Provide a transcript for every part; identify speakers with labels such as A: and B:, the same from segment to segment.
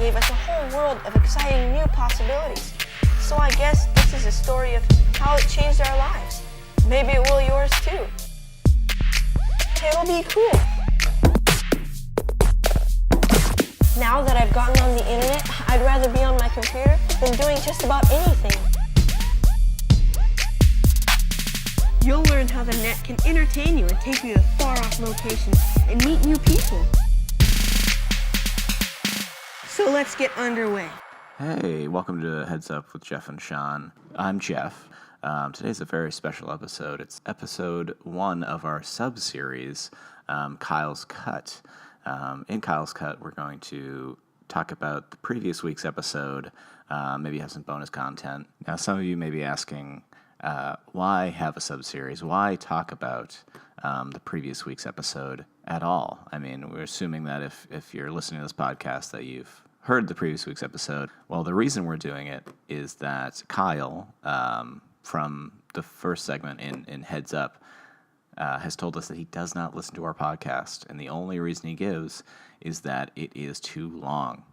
A: gave us a whole world of exciting new possibilities. So I guess this is a story of how it changed our lives. Maybe it will yours too. It'll be cool. Now that I've gotten on the internet, I'd rather be on my computer than doing just about anything. You'll learn how the net can entertain you and take you to far-off locations and meet new people. So let's get underway.
B: Hey, welcome to Heads Up with Jeff and Sean. I'm Jeff. Today's a very special episode. It's episode 1 of our sub-series, Kyle's Cut. In Kyle's Cut, we're going to talk about the previous week's episode, maybe have some bonus content. Now, some of you may be asking, why have a sub-series? Why talk about the previous week's episode at all? I mean, we're assuming that if you're listening to this podcast that you've heard the previous week's episode. Well, the reason we're doing it is that Kyle, from the first segment in Heads Up, has told us that he does not listen to our podcast, and the only reason he gives is that it is too long.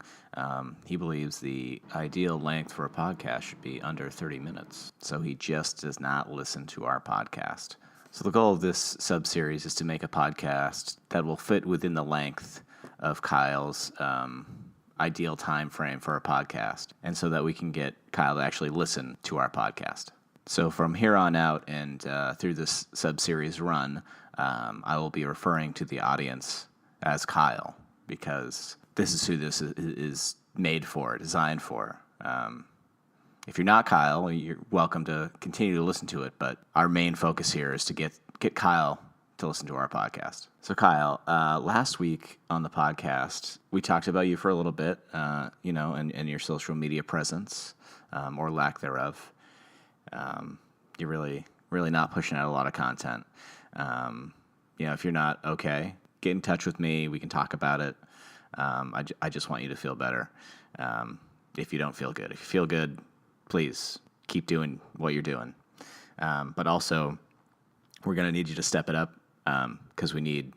B: He believes the ideal length for a podcast should be under 30 minutes, so he just does not listen to our podcast. So the goal of this sub-series is to make a podcast that will fit within the length of Kyle's ideal time frame for a podcast, and so that we can get Kyle to actually listen to our podcast. So from here on out and through this sub-series run, I will be referring to the audience as Kyle, because this is who this is made for, designed for. If you're not Kyle, you're welcome to continue to listen to it, but our main focus here is to get Kyle to listen to our podcast. So Kyle, last week on the podcast, we talked about you for a little bit, and your social media presence, or lack thereof. You're really not pushing out a lot of content. If you're not okay, get in touch with me. We can talk about it. I just want you to feel better. If you don't feel good, if you feel good, please keep doing what you're doing. But also, we're going to need you to step it up because we need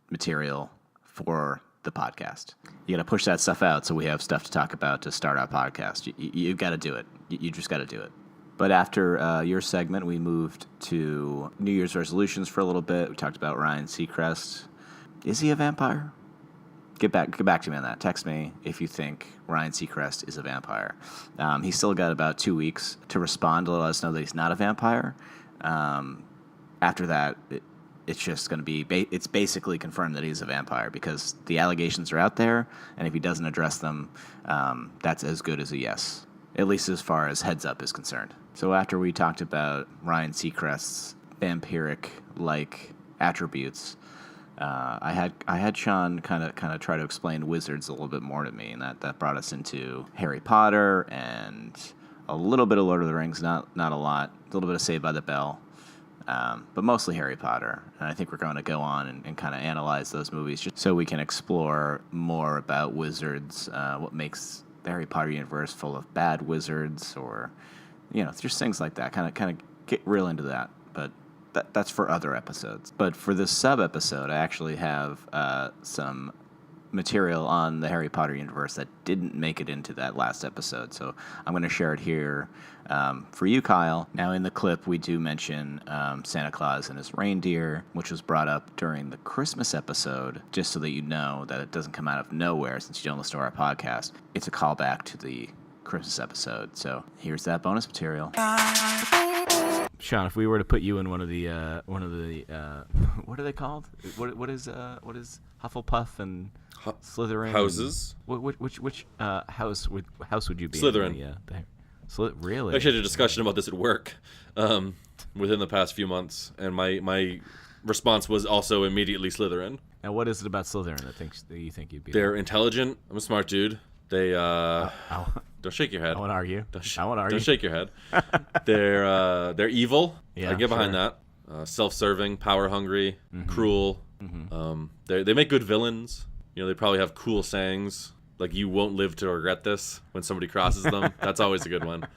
B: material for the podcast. You got to push that stuff out so we have stuff to talk about to start our podcast. You've got to do it. You just got to do it. But after your segment, we moved to New Year's resolutions for a little bit. We talked about Ryan Seacrest. Is he a vampire? Get back to me on that. Text me if you think Ryan Seacrest is a vampire. He's still got about 2 weeks to respond to let us know that he's not a vampire. After that, it's just going to be it's basically confirmed that he's a vampire because the allegations are out there, and if he doesn't address them, that's as good as a yes, at least as far as Heads Up is concerned. So after we talked about Ryan Seacrest's vampiric-like attributes, I had Sean kind of try to explain wizards a little bit more to me, and that brought us into Harry Potter and a little bit of Lord of the Rings, not a lot, a little bit of Saved by the Bell, but mostly Harry Potter. And I think we're going to go on and kind of analyze those movies just so we can explore more about wizards, what makes the Harry Potter universe full of bad wizards, or just things like that. Kind of get real into that, but that's for other episodes. But for this sub-episode, I actually have some material on the Harry Potter universe that didn't make it into that last episode. So I'm going to share it here for you, Kyle. Now, in the clip, we do mention Santa Claus and his reindeer, which was brought up during the Christmas episode, just so that you know that it doesn't come out of nowhere since you don't listen to our podcast. It's a callback to the Christmas episode. So here's that bonus material. Sean, if we were to put you in one of the what are they called? What is Hufflepuff and Slytherin?
C: Houses.
B: Which house would you be
C: Slytherin.
B: in? Really?
C: Actually, I had a discussion about this at work within the past few months, and my response was also immediately Slytherin.
B: Now, what is it about Slytherin that you think you'd be?
C: They're intelligent. I'm a smart dude. They don't shake your head.
B: I won't argue.
C: Don't shake your head. They're evil.
B: Yeah,
C: I get behind that. Self-serving, power hungry, cruel. Mm-hmm. They make good villains. They probably have cool sayings like "You won't live to regret this" when somebody crosses them. That's always a good one.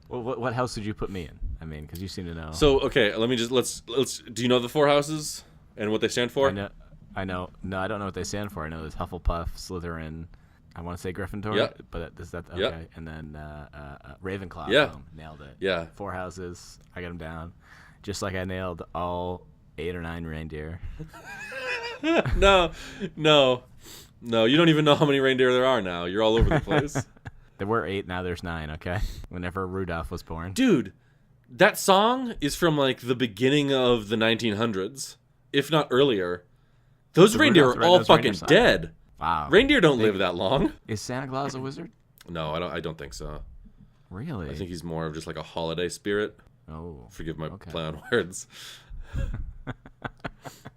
B: Well, what house would you put me in? I mean, because you seem to know.
C: So okay, let's. Do you know the 4 houses and what they stand for?
B: I know. No, I don't know what they stand for. I know there's Hufflepuff, Slytherin. I want to say Gryffindor.
C: Yep.
B: But is that okay?
C: Yep.
B: And then Ravenclaw.
C: Yeah.
B: Boom, nailed it.
C: Yeah.
B: 4 houses. I got them down. Just like I nailed all 8 or 9 reindeer.
C: No. You don't even know how many reindeer there are now. You're all over the place.
B: There were 8. Now there's 9. Okay. Whenever Rudolph was born.
C: Dude, that song is from like the beginning of the 1900s, if not earlier. Those reindeer
B: Rudolph
C: are
B: the
C: all
B: Red-Nosed
C: fucking
B: Reindeer song?
C: dead.
B: Wow.
C: Reindeer don't live that long.
B: Is Santa Claus a wizard?
C: No, I don't think so.
B: Really?
C: I think he's more of just like a holiday spirit.
B: Oh.
C: Forgive my
B: Okay.
C: play on words.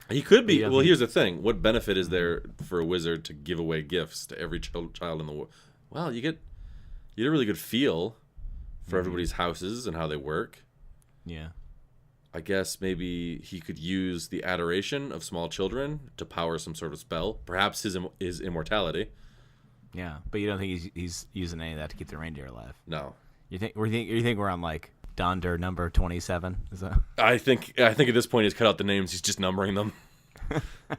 C: He could be.
B: Yeah,
C: Well, here's the thing. What benefit is there for a wizard to give away gifts to every child in the world? Well, you get a really good feel for everybody's houses and how they work.
B: Yeah.
C: I guess maybe he could use the adoration of small children to power some sort of spell. Perhaps his immortality.
B: Yeah. But you don't think he's using any of that to keep the reindeer alive?
C: No.
B: You think we're on like Donder number 27? Is that?
C: I think at this point he's cut out the names. He's just numbering them.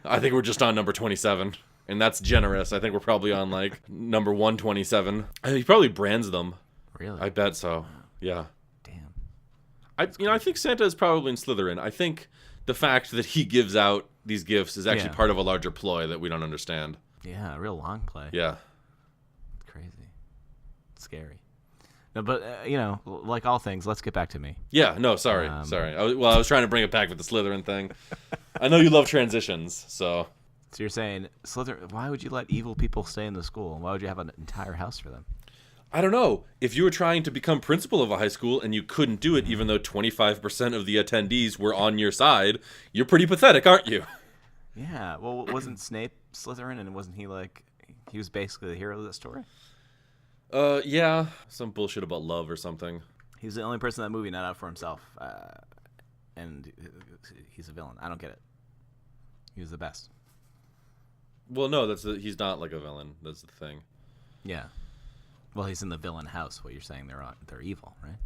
C: I think we're just on number 27, and that's generous. I think we're probably on like number 127. He probably brands them.
B: Really?
C: I bet so. Yeah.
B: Damn.
C: I think Santa is probably in Slytherin. I think the fact that he gives out these gifts is actually
B: Yeah.
C: part of a larger ploy that we don't understand.
B: Yeah, a real long play.
C: Yeah.
B: Crazy. It's scary. No, but like all things, let's get back to me.
C: Yeah, no, sorry. I was trying to bring it back with the Slytherin thing. I know you love transitions, so.
B: So you're saying Slytherin? Why would you let evil people stay in the school? Why would you have an entire house for them?
C: I don't know. If you were trying to become principal of a high school and you couldn't do it even though 25% of the attendees were on your side, you're pretty pathetic, aren't you?
B: Yeah. Well, wasn't Snape Slytherin, and wasn't he he was basically the hero of the story?
C: Yeah. Some bullshit about love or something.
B: He's the only person in that movie not out for himself, and he's a villain. I don't get it. He was the best.
C: Well, no, he's not like a villain. That's the thing.
B: Yeah. Well, he's in the villain house. What you're saying, they're evil, right?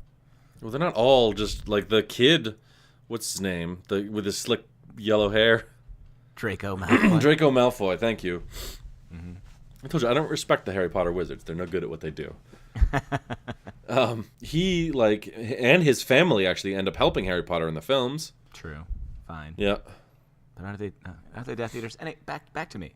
C: Well, they're not all just like the kid. What's his name? With his slick yellow hair.
B: Draco Malfoy.
C: Draco Malfoy. Thank you. Mm-hmm. I told you I don't respect the Harry Potter wizards. They're no good at what they do. He and his family actually end up helping Harry Potter in the films.
B: True. Fine.
C: Yeah.
B: But aren't they Death Eaters? And back to me.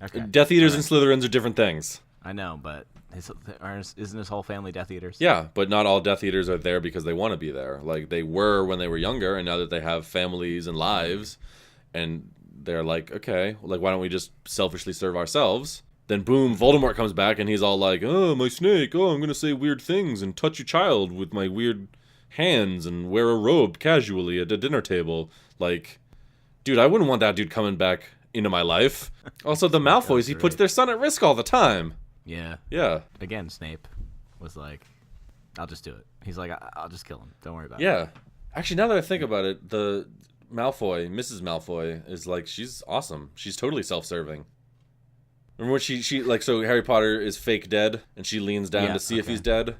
B: Okay.
C: Death Eaters and Slytherins are different things.
B: I know, but isn't his whole family Death Eaters?
C: Yeah, but not all Death Eaters are there because they want to be there. Like, they were when they were younger, and now that they have families and lives, and they're like, okay, like, why don't we just selfishly serve ourselves? Then boom, Voldemort comes back, and he's all like, oh, my snake, oh, I'm going to say weird things and touch your child with my weird hands and wear a robe casually at a dinner table. Like, dude, I wouldn't want that dude coming back into my life. Also, the Malfoys, he puts their son at risk all the time.
B: Yeah.
C: Yeah.
B: Again, Snape was like, I'll just do it. He's like, I'll just kill him. Don't worry about it.
C: Yeah. Actually, now that I think about it, the Malfoy, Mrs. Malfoy, is like, she's awesome. She's totally self-serving. Remember when she like, so Harry Potter is fake dead, and she leans down to see if he's dead,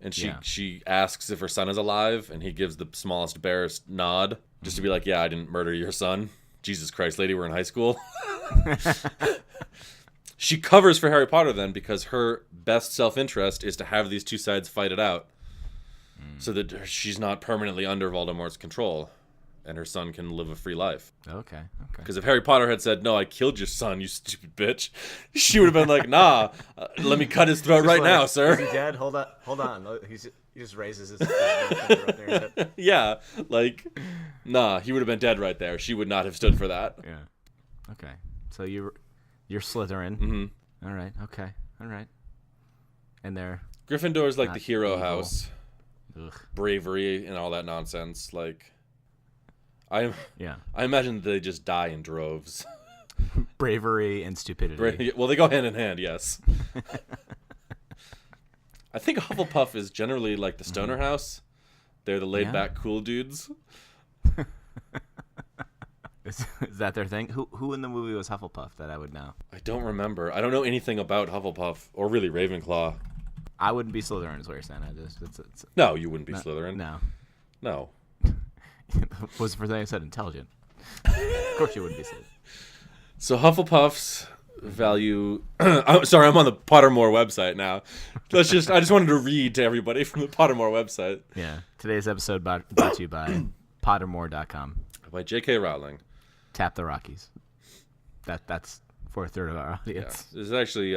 C: and she asks if her son is alive, and he gives the smallest, barest nod, just to be like, yeah, I didn't murder your son. Jesus Christ, lady, we're in high school. She covers for Harry Potter then because her best self-interest is to have these two sides fight it out so that she's not permanently under Voldemort's control and her son can live a free life.
B: Okay.
C: Because if Harry Potter had said, no, I killed your son, you stupid bitch, she would have been like, nah, let me cut his throat right now, sir.
B: Is he dead? Hold on. He just raises his finger up there and said,
C: Yeah, like, nah, he would have been dead right there. She would not have stood for that.
B: yeah. Okay. So you're Slytherin.
C: Mm-hmm.
B: All right. Okay. All right. And they're
C: Gryffindor's like
B: Not
C: the hero
B: evil.
C: house.
B: ugh.
C: Bravery and all that nonsense. Like, I
B: Yeah.
C: imagine that they just die in droves.
B: Bravery and stupidity.
C: Well, they go hand in hand, yes. I think Hufflepuff is generally like the stoner house. They're the laid-back, cool dudes.
B: Is that their thing? Who in the movie was Hufflepuff that I would know?
C: I don't remember. I don't know anything about Hufflepuff or really Ravenclaw.
B: I wouldn't be Slytherin, is what you're saying. It's
C: No, you wouldn't be Slytherin.
B: No.
C: No.
B: Was the first thing I said intelligent? Of course you wouldn't be Slytherin.
C: So Hufflepuffs value. I'm sorry, I'm on the Pottermore website now. I just wanted to read to everybody from the Pottermore website.
B: Yeah. Today's episode brought to you by Pottermore.com.
C: By J.K. Rowling.
B: Tap the Rockies. That's 1/3 of our
C: Yeah,
B: audience.
C: this is actually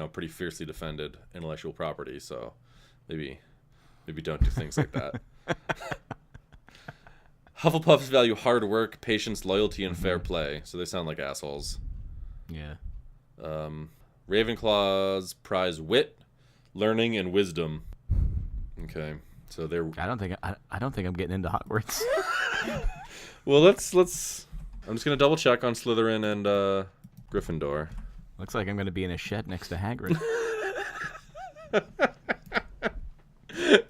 C: pretty fiercely defended intellectual property. So maybe don't do things like that. Hufflepuffs value hard work, patience, loyalty, and fair play. So they sound like assholes.
B: Yeah.
C: Ravenclaws prize wit, learning, and wisdom. Okay, so they're
B: I don't think I'm getting into Hogwarts.
C: well. Let's. I'm just gonna double check on Slytherin and Gryffindor.
B: Looks like I'm going to be in a shed next to Hagrid.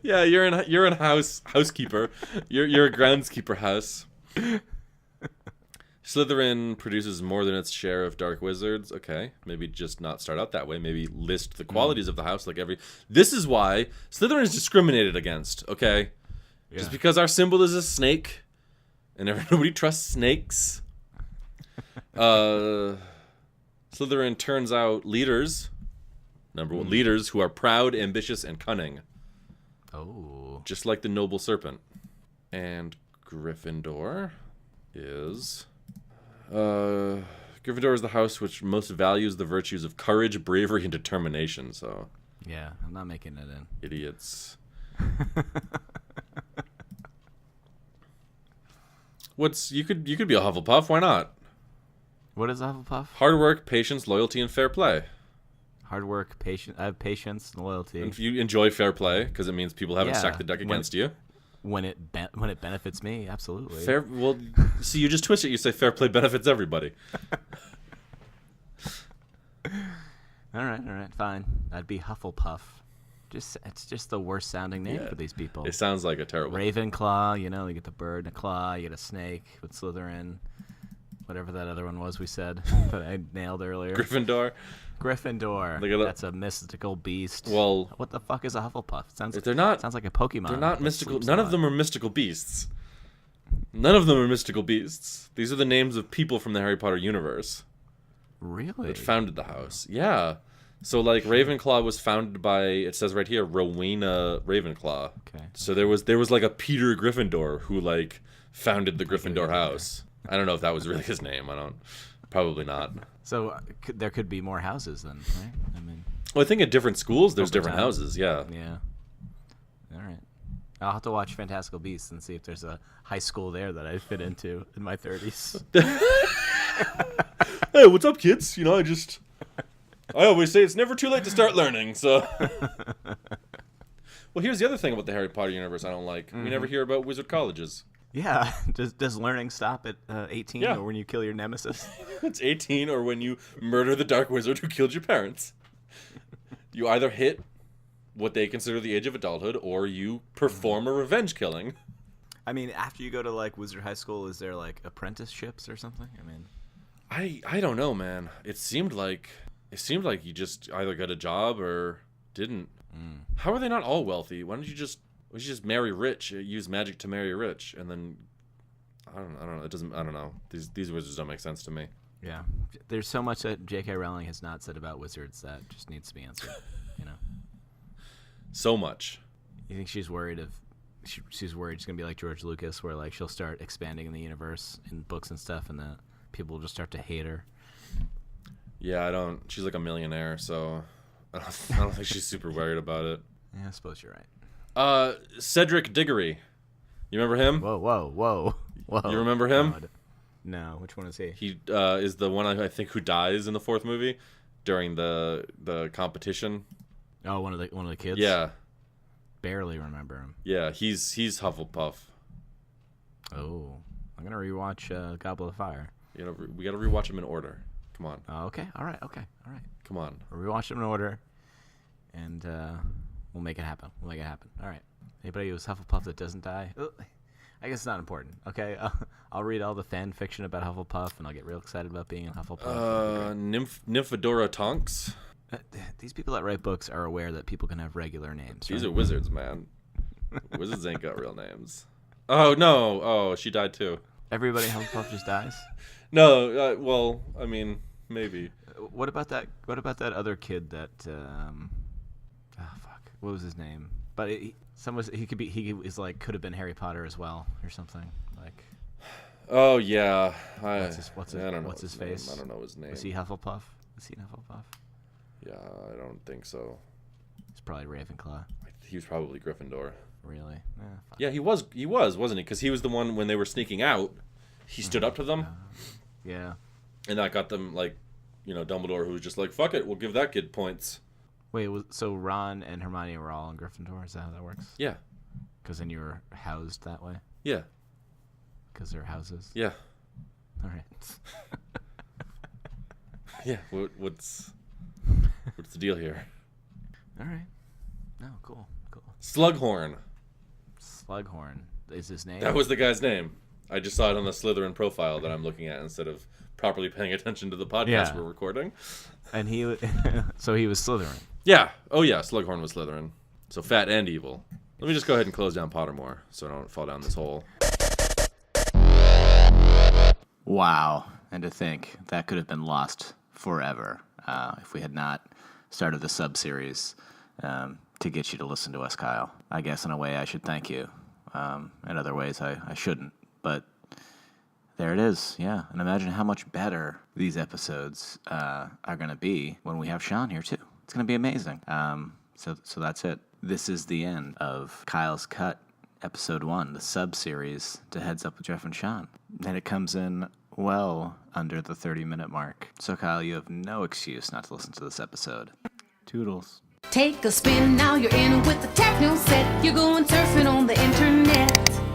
C: Yeah, you're in housekeeper. You're a groundskeeper house. Slytherin produces more than its share of dark wizards. Okay, maybe just not start out that way. Maybe list the qualities of the house like every. This is why Slytherin is discriminated against. Okay, just because our symbol is a snake, and nobody trusts snakes. Slytherin turns out leaders. Number one, leaders who are proud, ambitious, and cunning.
B: Oh.
C: Just like the noble serpent. And Gryffindor is... Gryffindor is the house which most values the virtues of courage, bravery, and determination. So,
B: Yeah, I'm not making it in.
C: idiots. You could be a Hufflepuff, why not?
B: What is a Hufflepuff?
C: Hard work, patience, loyalty, and fair play.
B: Hard work, patience. I have patience and loyalty.
C: And if you enjoy fair play, because it means people haven't
B: Yeah,
C: stacked the deck against you.
B: When it benefits me, absolutely.
C: Well, see, you just twist it. You say fair play benefits everybody.
B: All right, fine. That'd be Hufflepuff. It's just the worst sounding name
C: Yeah.
B: for these people.
C: It sounds like a terrible.
B: Ravenclaw, you get the bird and a claw. You get a snake with Slytherin. Whatever that other one was we said that I nailed earlier.
C: Gryffindor.
B: Gryffindor.
C: Look at that.
B: That's a mystical beast.
C: Well,
B: what the fuck is a Hufflepuff? Sounds
C: they're not.
B: sounds like a Pokemon.
C: They're not
B: that
C: mystical.
B: sleeps a
C: None of
B: lot.
C: them are mystical beasts. None of them are mystical beasts. These are the names of people from the Harry Potter universe
B: Really?
C: that founded the house. Yeah. So like Ravenclaw was founded by, it says right here, Rowena Ravenclaw.
B: Okay.
C: So there was like a Peter Gryffindor who like founded the Gryffindor house. I don't know if that was really his name. Probably not.
B: So there could be more houses then, right? I mean,
C: Well, I think at different schools there's
B: Over
C: different
B: time.
C: houses. Yeah.
B: yeah. All right. I'll have to watch Fantastical Beasts and see if there's a high school there that I fit into in my 30s.
C: Hey, what's up, kids? I always say it's never too late to start learning. So. Well, here's the other thing about the Harry Potter universe I don't like. We never hear about wizard colleges.
B: Yeah. Does learning stop at 18
C: Yeah.
B: or when you kill your nemesis?
C: It's 18 or when you murder the dark wizard who killed your parents. You either hit what they consider the age of adulthood or you perform a revenge killing.
B: I mean, after you go to like Wizard High School, is there like apprenticeships or something? I mean,
C: I don't know, man. It seemed like you just either got a job or didn't. How are they not all wealthy? Why don't you just marry rich? Use magic to marry rich, and then I don't know. It doesn't. I don't know. These wizards don't make sense to me.
B: yeah. There's so much that J.K. Rowling has not said about wizards that just needs to be answered.
C: So much.
B: You think she's worried she's worried she's gonna be like George Lucas, where like she'll start expanding in the universe in books and stuff, and that people will just start to hate her.
C: Yeah, I don't. She's like a millionaire, so I don't think she's super worried about it.
B: Yeah, I suppose you're right.
C: Cedric Diggory. You remember him?
B: Whoa.
C: You remember him?
B: God. No, which one is he?
C: He is the one I think who dies in the fourth movie during the competition.
B: Oh, one of the kids.
C: Yeah,
B: Barely remember him.
C: yeah. He's Hufflepuff.
B: Oh, I'm gonna rewatch Goblet of Fire.
C: We got to rewatch him in order. Come on,
B: Oh, okay. All right.
C: come on.
B: We'll rewatch them in order, and we'll make it happen. All right. Anybody who's Hufflepuff that doesn't die? Ugh. I guess it's not important. Okay. I'll read all the fan fiction about Hufflepuff, and I'll get real excited about being in Hufflepuff.
C: Nymphadora Tonks.
B: These people that write books are aware that people can have regular names.
C: These
B: right?
C: are wizards, man. Wizards ain't got real names. Oh no! Oh, she died too.
B: Everybody in Hufflepuff just dies.
C: No, well, I mean, maybe.
B: What about that? What about that other kid that? Fuck. What was his name? But he could have been Harry Potter as well or something like.
C: Oh yeah.
B: I don't know
C: what's
B: his
C: name.
B: face?
C: I don't know his name.
B: Was he Hufflepuff? Was he Hufflepuff?
C: Yeah, I don't think so.
B: He's probably Ravenclaw.
C: He was probably Gryffindor.
B: Really? Fuck.
C: Yeah, he was, wasn't he? Because he was the one when they were sneaking out. He stood up to them.
B: Yeah.
C: And that got them, like, Dumbledore, who was just like, fuck it, we'll give that kid points.
B: Wait, so Ron and Hermione were all in Gryffindor? Is that how that works?
C: Yeah.
B: Because then you were housed that way?
C: Yeah.
B: Because they're houses?
C: Yeah.
B: All right.
C: Yeah, what's the deal here?
B: All right. No, cool.
C: Slughorn.
B: Slughorn is his name?
C: That was the guy's name. I just saw it on the Slytherin profile that I'm looking at instead of properly paying attention to the podcast we're recording.
B: And so he was Slytherin.
C: Yeah. Oh, yeah. Slughorn was Slytherin. So fat and evil. Let me just go ahead and close down Pottermore so I don't fall down this hole.
B: Wow. And to think that could have been lost forever if we had not started the sub-series to get you to listen to us, Kyle. I guess in a way I should thank you. In other ways I shouldn't. But there it is, yeah. And imagine how much better these episodes are going to be when we have Sean here, too. It's going to be amazing. So that's it. This is the end of Kyle's Cut, Episode 1, the sub-series to Heads Up with Jeff and Sean. And it comes in well under the 30-minute mark. So, Kyle, you have no excuse not to listen to this episode. Toodles.
D: Take a spin, now you're in with the techno set. You're going surfing on the internet.